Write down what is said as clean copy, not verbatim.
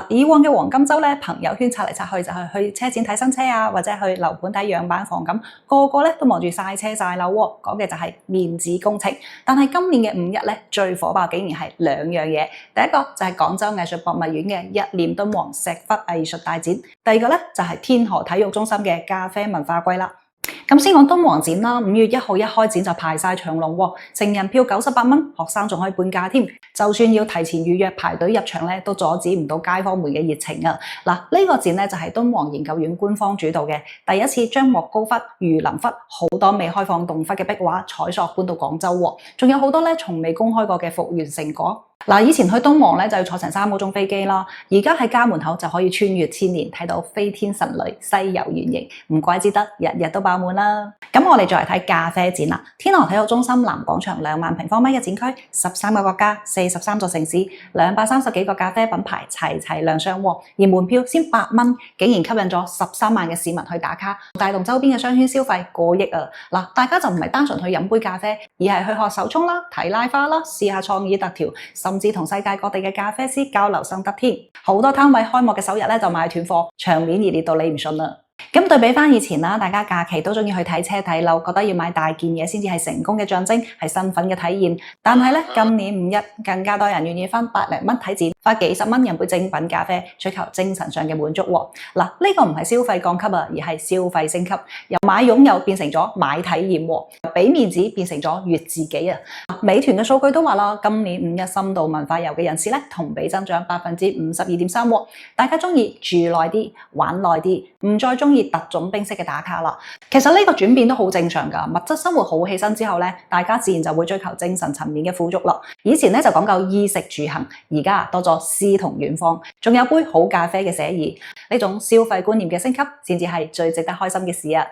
以往嘅黃金週咧，朋友圈刷嚟刷去就係去車展睇新車啊，或者去樓盤睇樣板房咁，個個咧都忙住晒車晒樓喎，講嘅就係面子工程。但係今年嘅5日咧，最火爆竟然係兩樣嘢，第一個就係廣州藝術博物院嘅一念敦煌石窟藝術大展，第二個咧就係天河體育中心嘅咖啡文化季啦。咁先講敦煌展啦，5月1號一開展就排晒長龍喎，成人票98蚊，學生仲可以半價添。就算要提前預約排隊入場咧，都阻止唔到街坊們嘅熱情啊！嗱，呢個展咧就係敦煌研究院官方主導嘅，第一次將莫高窟、儒林窟好多未開放洞窟嘅壁畫彩塑搬到廣州喎，仲有好多咧從未公開過嘅復原成果。嗱，以前去敦煌咧就要坐成3個鐘飛機啦，而家喺家門口就可以穿越千年睇到飛天神女西遊原型，唔怪之得日日都爆滿啦。咁我哋再嚟睇咖啡展啦，天河體育中心南廣場2萬平方米嘅展區，13個國家、43座城市、230幾個咖啡品牌齊齊亮相喎，而門票先8蚊，竟然吸引咗13萬嘅市民去打卡，帶動周邊嘅商圈消費過億啊！嗱，大家就唔係單純去飲杯咖啡，而係去學手沖啦、睇拉花啦、試下創意特調，甚至同世界各地嘅咖啡師交流心得添。好多攤位開幕嘅首日咧就賣斷貨，場面熱烈到你唔信啦！咁對比翻以前啦，大家假期都中意去睇車睇樓，覺得要買大件嘢先至係成功嘅象徵，係身份嘅體現。但係咧，今年5日更加多人願意花百零蚊睇展，花幾十蚊飲杯精品咖啡，追求精神上嘅滿足喎。嗱，呢個唔係消費降級啊，而係消費升級，由買擁有變成咗買體驗喎，俾面子變成咗悅自己啊！美團嘅數據都話啦，今年5日深度文化遊嘅人次咧同比增長52.3%喎，大家中意住耐啲、玩耐啲，唔再中意特種兵式嘅打卡啦。其實呢個轉變都好正常㗎，物質生活好起身之後咧，大家自然就會追求精神層面嘅富足啦。以前咧就講究衣食住行，而家多咗詩同遠方，仲有杯好咖啡嘅寫意，呢種消費觀念嘅升級，先至係最值得開心嘅事啊！